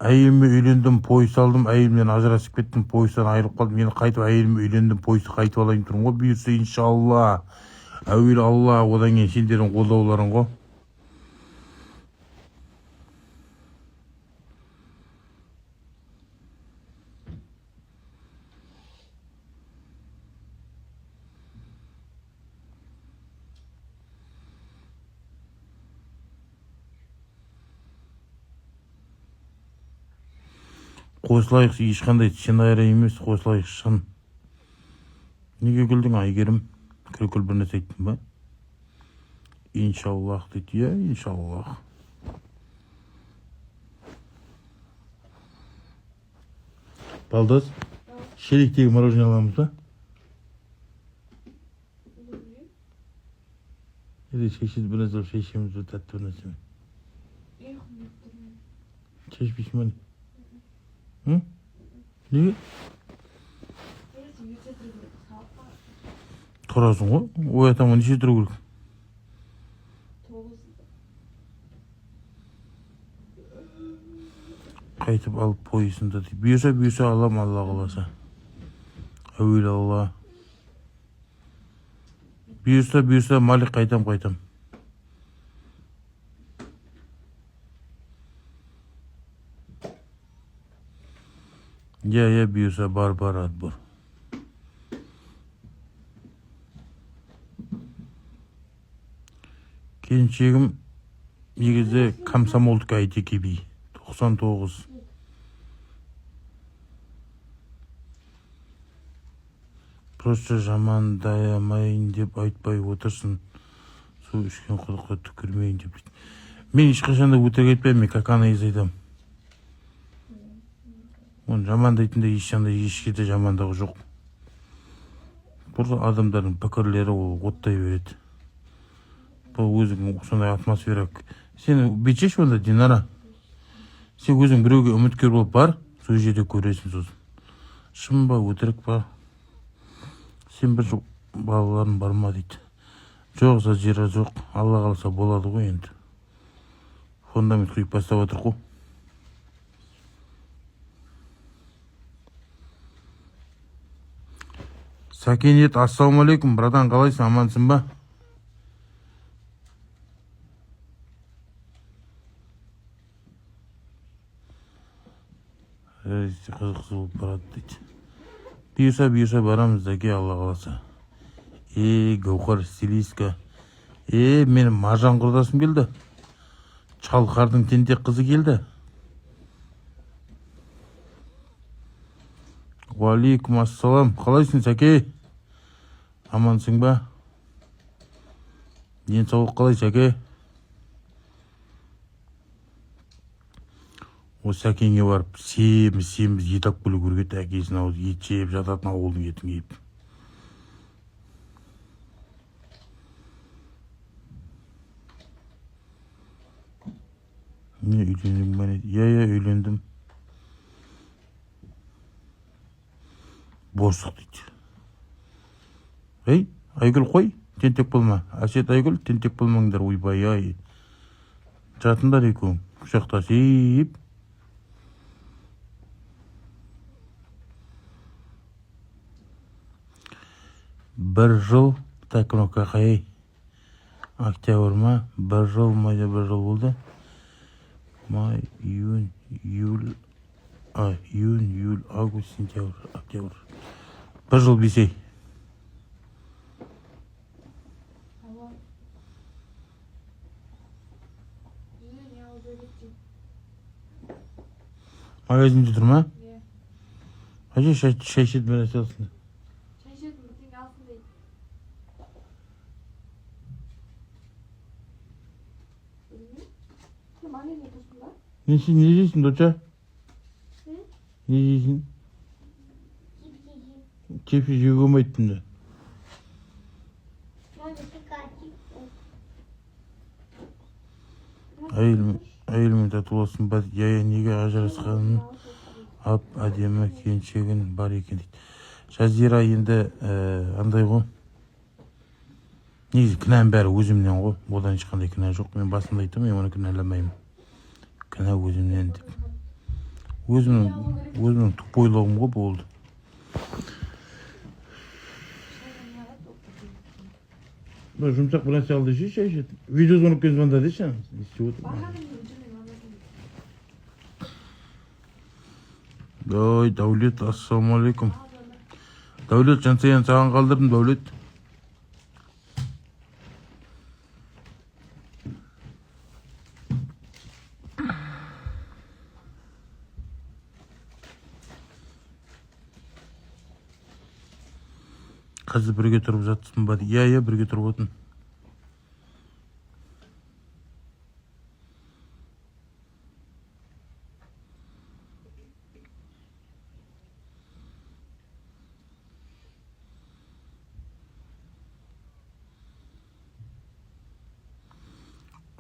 әйеліме үйлендім, пойыз алдым, әйелімнен ажырасып кеттім, пойыздан айырылып қалдым. Мен қайтып әйеліме үйлендім, пойызды қайтып алайын тұрмын ғой. Бұйырса иншалла. Әуелі Алла, одан кейін сендердің қолдауларың ғой. Қосылайық, ешқандай сценарий емес, қосылайық шын. Неге күлдің, Айгерім? Күлкіл бір нәрсе айттың ба? Иншаллах дейді, иә, иншаллах. Балдыз, шелектегі мороженое аламыз ба? Или шешеді бір нәрсе, шешеміз бір тәтті бір нәрсе. Шешпейсің ба? Неге? Тұрасың ғой? Оятамын, неше тұру керек? Қайтып алып пойызында дейді. Бұйырса алам, Алла қаласа. Әуелі Алла. Бұйырса Малик қайтам. Я бұйырса бар, ат бар. Келіншегім негізі комсомолдық айтеке би. 99. Просто жамандаймайын деп айтпай отырсын. Су ішкен құдыққа түкірмейін деп. Мен ешқашанда өтірік айтпаймын, мен каканы айтам. Оны жамандайтында ешкеде жамандығы жоқ. Бұл адамдардың пікірлері ол оттай береді. Бұл өзің сондай атмосфера. Сен бетшеш онда, Динара. Сен өзің біреуге үміткер болып бар, сол жерде көресің сосын. Шын ба, өтірік ба? Сен бір балаларың бар ма дейді. Жоқ, жира жоқ. Алла қалса болады ғой енді. Фундамент құйып бастап отыр ғой. Сәкениет, ассалаумалейкум, братан, қалайсың, амансың ба? Қызық болып барады дейді. Бұйырса барамыз дәке, Алла қаласа. Гаухар, стилистка. Менің Маржан құрдасым келді. Чалқардың тентек қызы келді. Уалейкум ассалам. Қалайсың, Сәке? Амансың ба? Денсаулық қалай, Сәке? Осы Сәкенге барып, семіз ет алып келу керек еді, әкесін ауыз ет жеп жататын, ауылдың етін киіп. Не үйлендім бе? Я үйлендім. Борсық дейді. Айгүл қой, тентек болма. Әсет Айгүл, тентек болмаңдар, ойбай. Жатындар екеуің, құшақтасып. Бір жыл, так, қай? Октябрь ма? Бір жыл болды. Май, июнь, июль, август, сентябрь, октябрь. Бір жыл бесей. Магазинде тұр ма? Қажа шай ішеді бір нәрсе алсын. Шай ішеді бірдеңе алсын дейді. Не жейсің, доча? Не жейсің? Кепші жеуге болмайды түнде. Әйелімен татуласын ба, неге ажырасқанын ап әдемі келіншегін бар екен дейді. Жазира енді андай ғой. Негізі кінәм бәрі өзімнен ғой. Одан ешқандай кінә жоқ. Мен басында айтам, мен оны кінәламаймын. Кінә өзімнен деп. өзімнің тупойлығым ғой болды. Бір жұмсақ бір нәрсе алды шай ішеді. Видеозвонокпен звонда деші. Естіп отыр. Ой, Дәулет, ассалаумағалейкум. Дәулет, жансаян саған қалдырдым, Дәулет. Қазір бірге тұрып жатсың ба? Иә, бірге тұрып отын.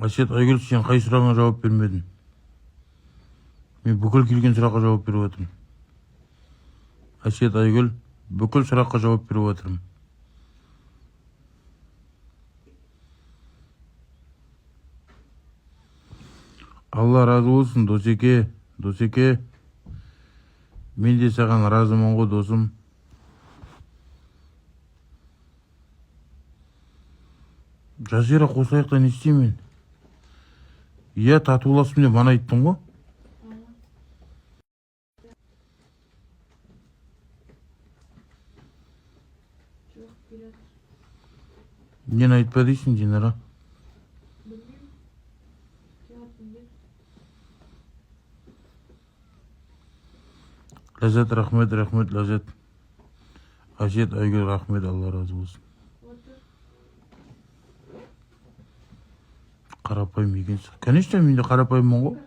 Әсет, Айгүл, сен қай сұрағыңа жауап бермедің? Мен бүкіл келген сұраққа жауап беріп отырмын. Әсет, Айгүл, бүкіл сұраққа жауап беріп отырмын. Алла разы болсын, Досеке, Досеке. Мен де саған разымын ғой, досым. Жазира, қосайықта не істеймін? Иә, татуласым деп мана айттың ғой. Нені айтпа дейсің, Динара? Ләззат, рахмет, Ләззат. Әсет, Айгүл, рахмет, Алла разы болсын. Қарапайым екенсің. Конечно, мен де қарапайыммын ғой.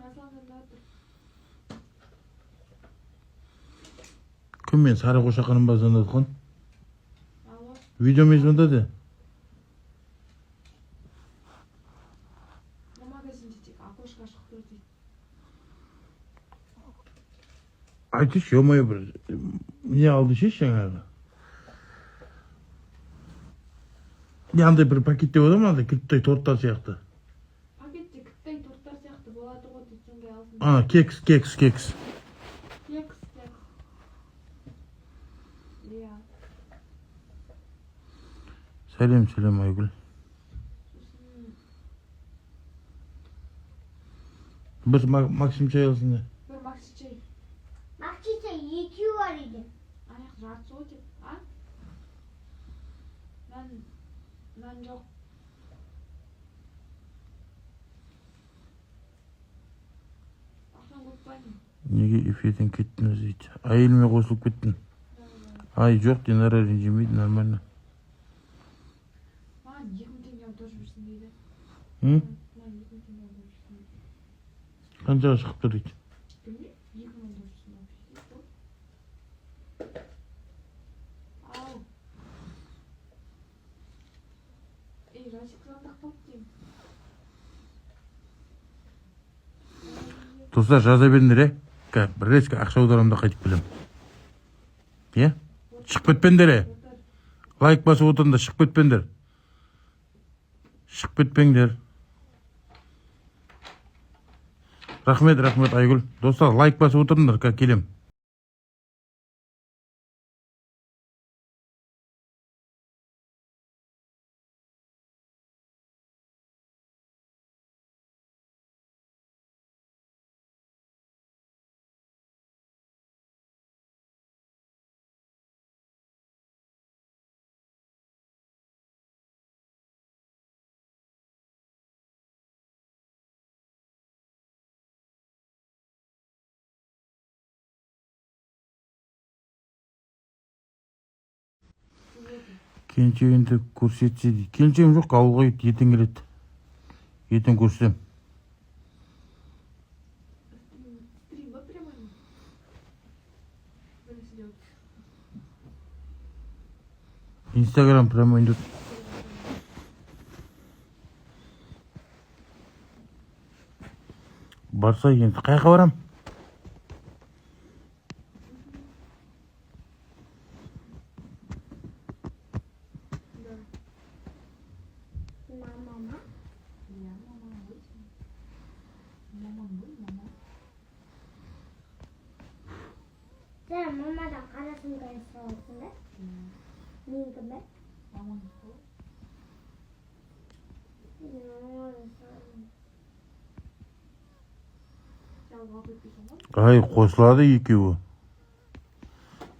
Кім мен сары қошақаным ба звондатқан? Видеомен звондады. Айтыш, ё-моё, бір не алды ше жаңағы. Не андай бір пакетте болады ма, андай кілттай торттар сияқты. Пакетте кілттай торттар сияқты болады ғой, сондай алсын. Кекс. Кекс. Иә. Сәлем, Айгүл. Бір Максим чай алсын. Бір Макси чай. Макси чай екеу бар еді. Аяқ жартысы ғой деп, а? Нан жоқ. Ақшан көп па не? Неге эфирден кеттіңіз дейді. Әйеліме қосылып кеттің. Ай, жоқ, Динара ренжімейді, нормально. Маған 2000 теңге аударып жүрсін дейді. Маған 2000 теңге аударып жүрсін дейді. Қаншаға шығып тұр дейді. Білмеймін, 2000 аударып жүрсін дейді. Ау. Жасик звондап қалды деймін. Достар, жаза беріңдер, бір резко ақша аударамда қайтып келем. Шығып кетпеңдер. Лайк басып отырыңдар, шығып кетпеңдер. Шығып кетпеңдер. Рахмет, Айгүл. Достар, лайк басып отырыңдар, келем. Келіншегінді көрсетсе дейді. Келіншегім жоқ, ауылға ертең келеді. Ертең көрсем. Стрим ба прямой ма? Бірінші делать. Инстаграм прямой идет. Барса енді қайқа барам? Мама. Иә, мама ғой. Мамам ғой, мама. Sen mamadan karasını da ısırıyorsun da. Neyin gibi? Aman. Ай, қосылады екеуі.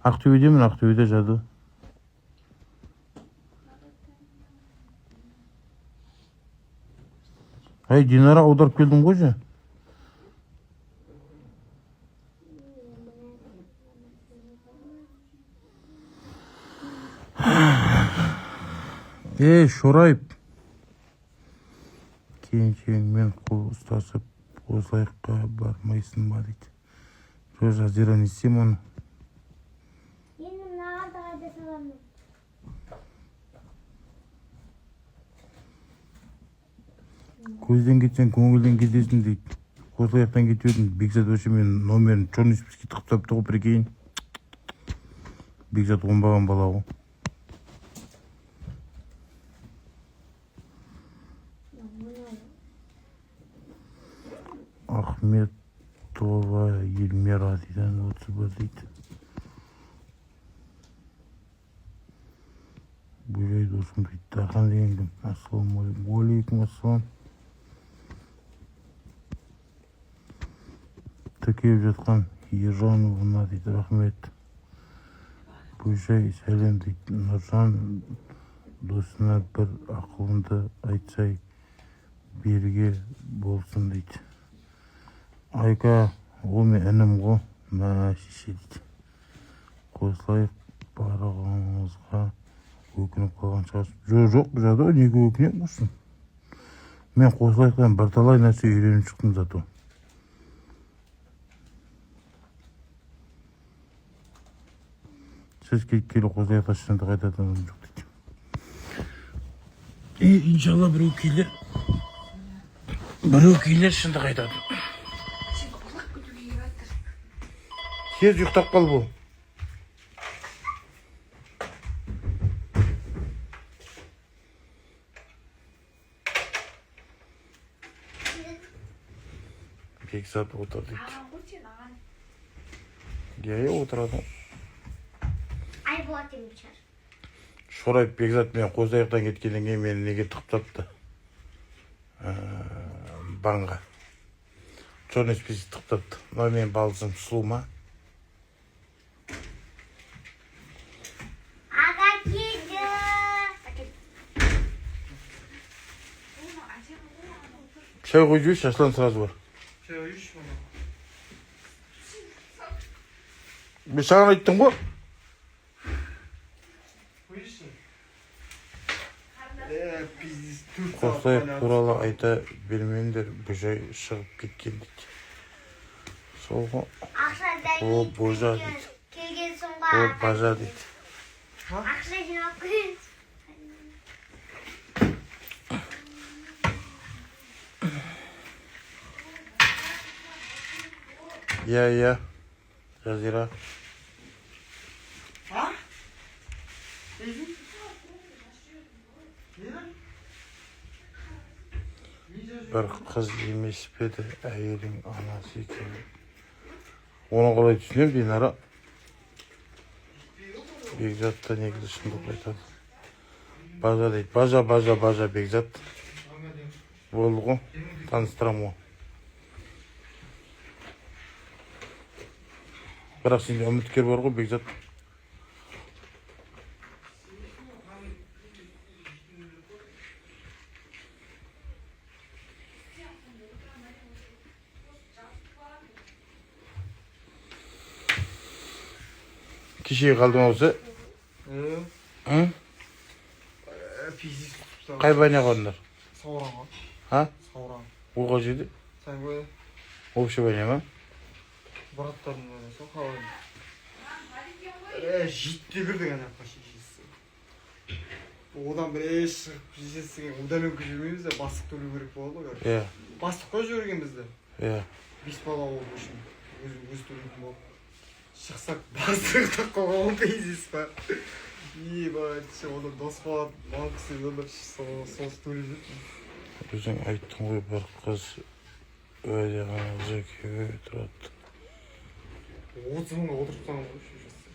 Ақтөбедемін, Ақтөбеде жады. Ай, Динара аударып келдің ғой же? Шорайып. Кейін қол ұстасып, қосылайыққа бармайсың ба дейді. Жо, Жазира, не істеймін оны? Енді мынаған да қайда саламын. Көзден кетсең, көңілден кетесің дейді. Қосылайықтан кетудің. Бекзат өші мен номерін черный списке тықсап тұғы прикейін. Бекзат оңбаған бала ғой. Ахметова Елмира дейді, 31 дейді. Бөлей досым дейді. Дархан деген кім? Ассалаумағалейкум, ассалам. Тікеп жатқан Ержановына дейді, рахмет. Бөжай сәлем дейді. Нұржан досына бір ақылымды айтсай берге болсын дейді. Айка, ол мен інім ғой, мә шеше дейді. Қосылайық барығыңызға өкініп қалған шығарсыз. Жоқ, жады, неге өкінем болсын? Мен қосылайықтан бірталай нәрсе үйреніп шықтым зато. Сіз келі қосылайықта шынды қайтадан жоқ дейді. Иншалла біреу келер шынды қайтады. Тез ұйықтап қал бұл. Бекзат отыр дейді. Я отырады. Ай болатым шығар. Шорайып Бекзат мен Қосылайықтан кеткеннен кейін мені неге тықтапты? Банға. Черный список тықтапты. Но мен балысым сұлу ма? Çay koyucu, şaşlan sırası var. Çay koyucu mu? Bir sana gittin bu. Koyucu. Biz Қосылайық туралы айта бермеңдер, Бөжай шығып кеткен дейді. Сол ғой. О, Божа дейді. Келген соң О, Бажа дейді. ақша жинап қойыңыз. Я, Жазира. Ha? Neydi? Bir қыз емес пе еді, әйелің анасы екен. Оны қалай түсінем, Динара? Бекзатта негізі шындық айтады. Бажа дейді. Бажа Бекзат. Болды ғой, таныстырам ғой. Бірақ сенде үміткер бар ғой, Бекзат. Kişiyi kaldın olsa, hı? Fizik tutsa. Қай байна қалдыңдар? Сауранға. Ha? Сауран. Ол қай жерде? Sen koy. Общий байна ма? Браттардың ойнаса қалай. Житті кірді ғана шешесі. Одан бір шығып шешесі удаленка жүрмейміз де бастық төлеу керек болады ғой. Иә. Бастық қой жүрген бізді. Иә. 5 бала болып үшін. Өз төлейтін болып. Шықсақ бастық қоғамы пейзес па. Ебать, одан дос болады. Банкісі өмір сосы төлеп жүрді. Өзің айттың ғой, бір қыз өйде ғана күйеуге тұрады. 30 мыңға отырып тастаған ғой ше жасты.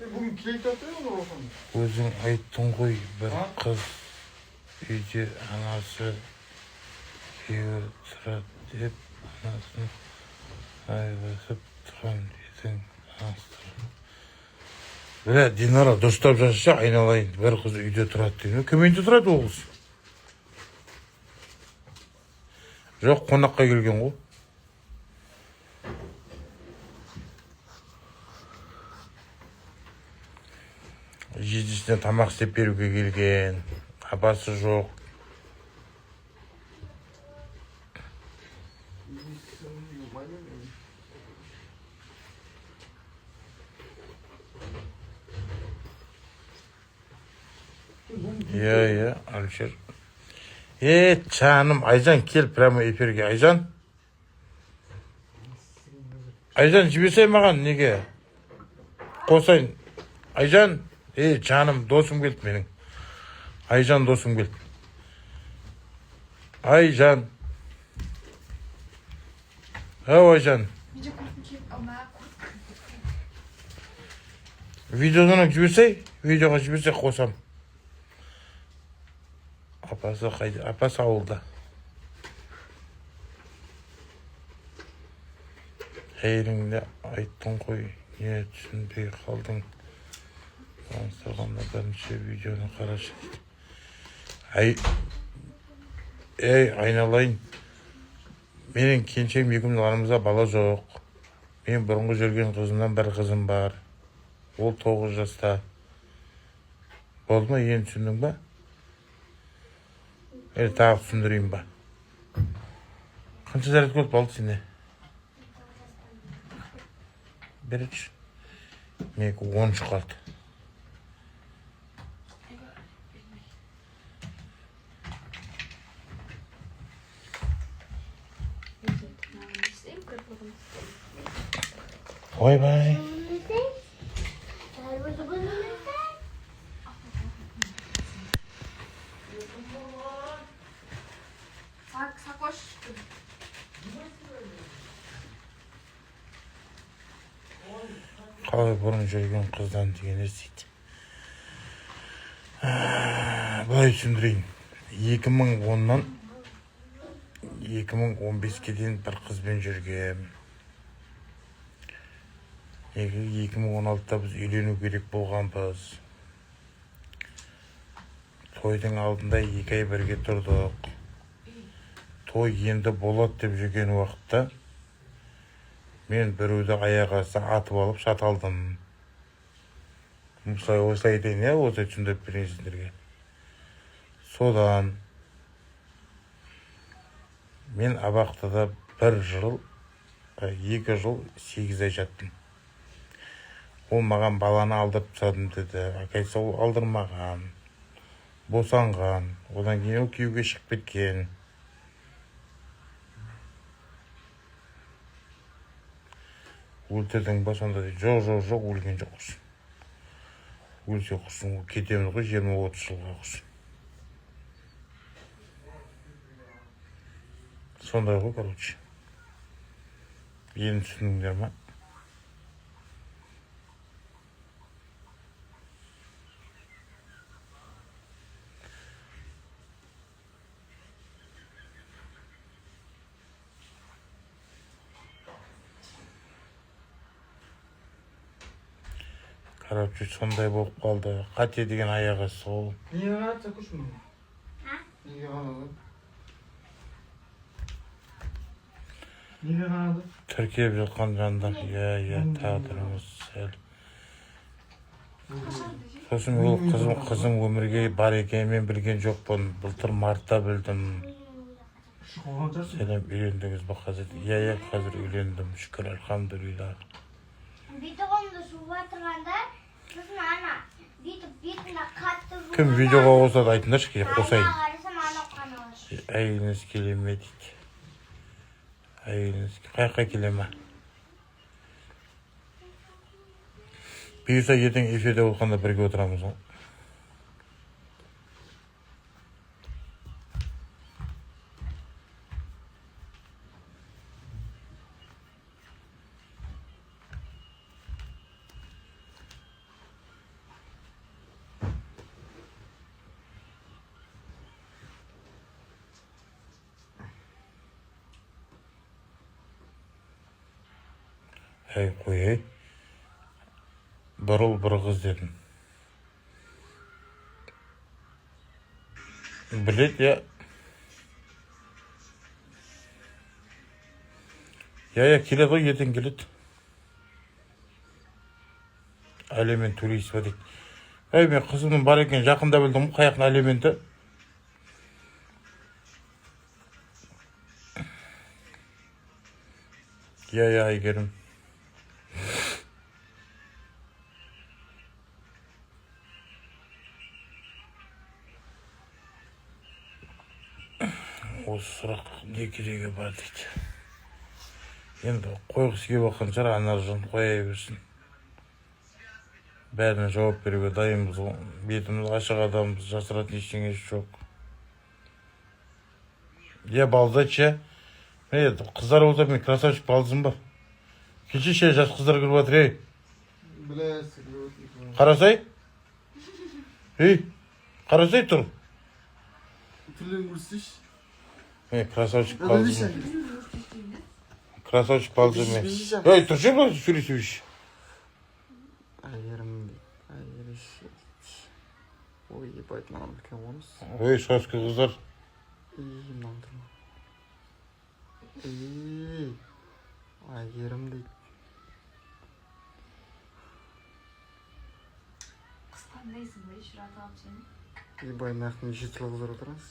Бүгін келіп жатыр ма Орхан? Өзің айттың ғой, бір қыз үйде анасы күйеуі тұрады деп, анасын айырбасып тұрған едің анастырып. Бля, Динара дұрыстап жазса, айналайын, бір қыз үйде тұрады дейді. Кім үйде тұрады ол қыз? Жоқ, қонаққа келген ғой. Жездесіне тамақ істеп беруге келген. Апасы жоқ. Иә, Алишер. Жаным, Айжан, кел прямо эфирге. Айжан? Айжан, жіберсей маған, неге? Қосайын. Айжан? Жаным, досым келді менің. Айжан досым келді. Айжан. Ау, Айжан. Видеодан жіберсей? Видеоға жіберсей қосам. Апасы қайда? Апасы ауылда. Әйеліңде айттың ғой, не түсінбей қалдың. Таныстырғанда бірінші видеоны қарашы дейді. Айналайын. Менің кеншем екеуміздің арамызда бала жоқ. Мен бұрынғы жүрген қызымнан бір қызым бар. Ол 9 жаста. Болды ма, енді түсіндің ба? Тағы түсіндірейін ба? Қанша заряд көп болды сенде? Беретші. Менікі 13 қалды. Ой-бай. Қалай бұрын жүрген қыздан деген естейді. Бұлай түсіндірейін. 2010-нан 2015-ке дейін бір қызбен жүргем. 2016-та біз үйлену керек болғанбыз. Тойдың алдында 2 ай бірге тұрдық. Той енді болады деп жүрген уақытта мен біреуді аяқ асты атып алып шаталдым. Осылай айтайын, осылай түсіндіріп берейін сіздерге. Содан мен абақтыда 2 жыл 8 ай жаттым. Ол маған баланы алдырып тастадым деді. Әкесі ол алдырмаған, босанған. Одан кейін ол күйеуге шығып кеткен. Өлтірдің ба сонда дейді. Жоқ, өлген жоқ құсын. Өлсе құсын, кетеміз ғой 20-30 жылға құсын. Сондай ғой, короче. Енді түсіндіңдер ма? Короче, сондай болып қалды. Қате деген аяғы сол. Неге қарады, көш мұны? Неге қарады? Неге қарады? Тіркеп жатқан жандар. Иә, тағдырымыз сәл. Сосын ол қызым өмірге бар екенін білген жоқпын. Былтыр мартта білдім. Сәлем, үйлендіңіз ба қазір? Иә, қазір үйлендім. Шүкір, альхамдулилла. Бетіғымды суға тұрғанда, сосын ана, бетіне қатты суға... Кім видеоға қосады айтыңдаршы, кейде қосайын. Ана қарасам, ана қаналыш. Әйеліңіз келе ме дейді. Әйеліңіз қайқа келе ме? Бұйырса ертең эфирде болғанда бірге отырамыз ғой. Әй қой, бір ұл бір қыз дедім. Білет, я. Я келеді ғой, ертең келеді. Алимент төлейсіз ба дейді. Әй, мен қызымның бар екен, жақында білдім, қаяқтың алименті. Я, Айгерім. Осы сұрақ не керегі бар дейді. Енді қойғысы келіп жатқан шығар, Анаржан қоя берсін. Бәріне жауап беруге дайынбыз. Бетіміз ашық адамбыз, жасыратын ештеңесі жоқ. Я балдача. Мен қыздар болса, мен красавчик балдызым ба? Келші ше, жас қыздар кіріп жатыр, ей. Қарасай? Ей, қарасай тұр. Тілін көрсейші. Мен красавчик балдызым. Красавчик балдызым мен. Ей, тұршы ба, сөйлесейші. Айгерім, айгеріші. Ой, ебать, маған үлкен қоныс. Ой, шашқы қыздар. Мынау тұрма. Айгерім дейді. Қысқандайсың ба, шырат алып сені? Ебай, нақтын неше түрлі қыздар отырасыз?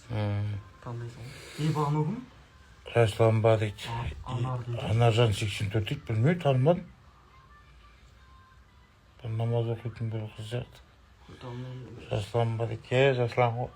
Танымайсың ғой. Бағану кім? Жаслан ба дейді. Анар дейді. Анаржан 84 дейді, білмей, танымадым. Бір намаз оқитын бір қыз сияқты. Танымайсың. Жаслан ба дейді, Жаслан ғой.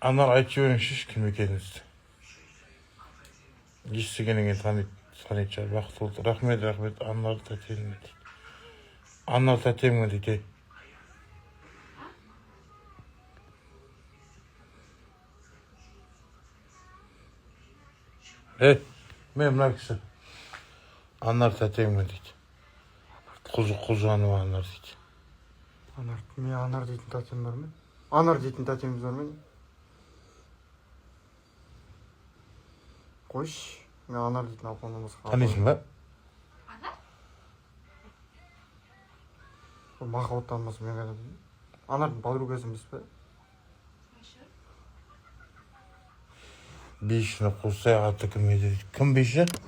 Анар айтып жіберіңізші кім екеніңізді. Естігеннен кейін таниды шығар, бақыт болды. Рахмет, Анар тәтемін дейді. Анар тәтемін дейді. Мен мына кісі. Анар тәтемін дейді. Құлжанова Анар дейді. Анар, мен Анар дейтін тәтем бар ма? Анар дейтін тәтеміз бар ма? Қойш, мен Анар дейтін алқанымыз қалды. Танисың ба? Махаббат танымасы мен қайда білмеймін. Анардың подругасы емес пе? Бейшіні қосай аты кім еді дейді. Кім бейші?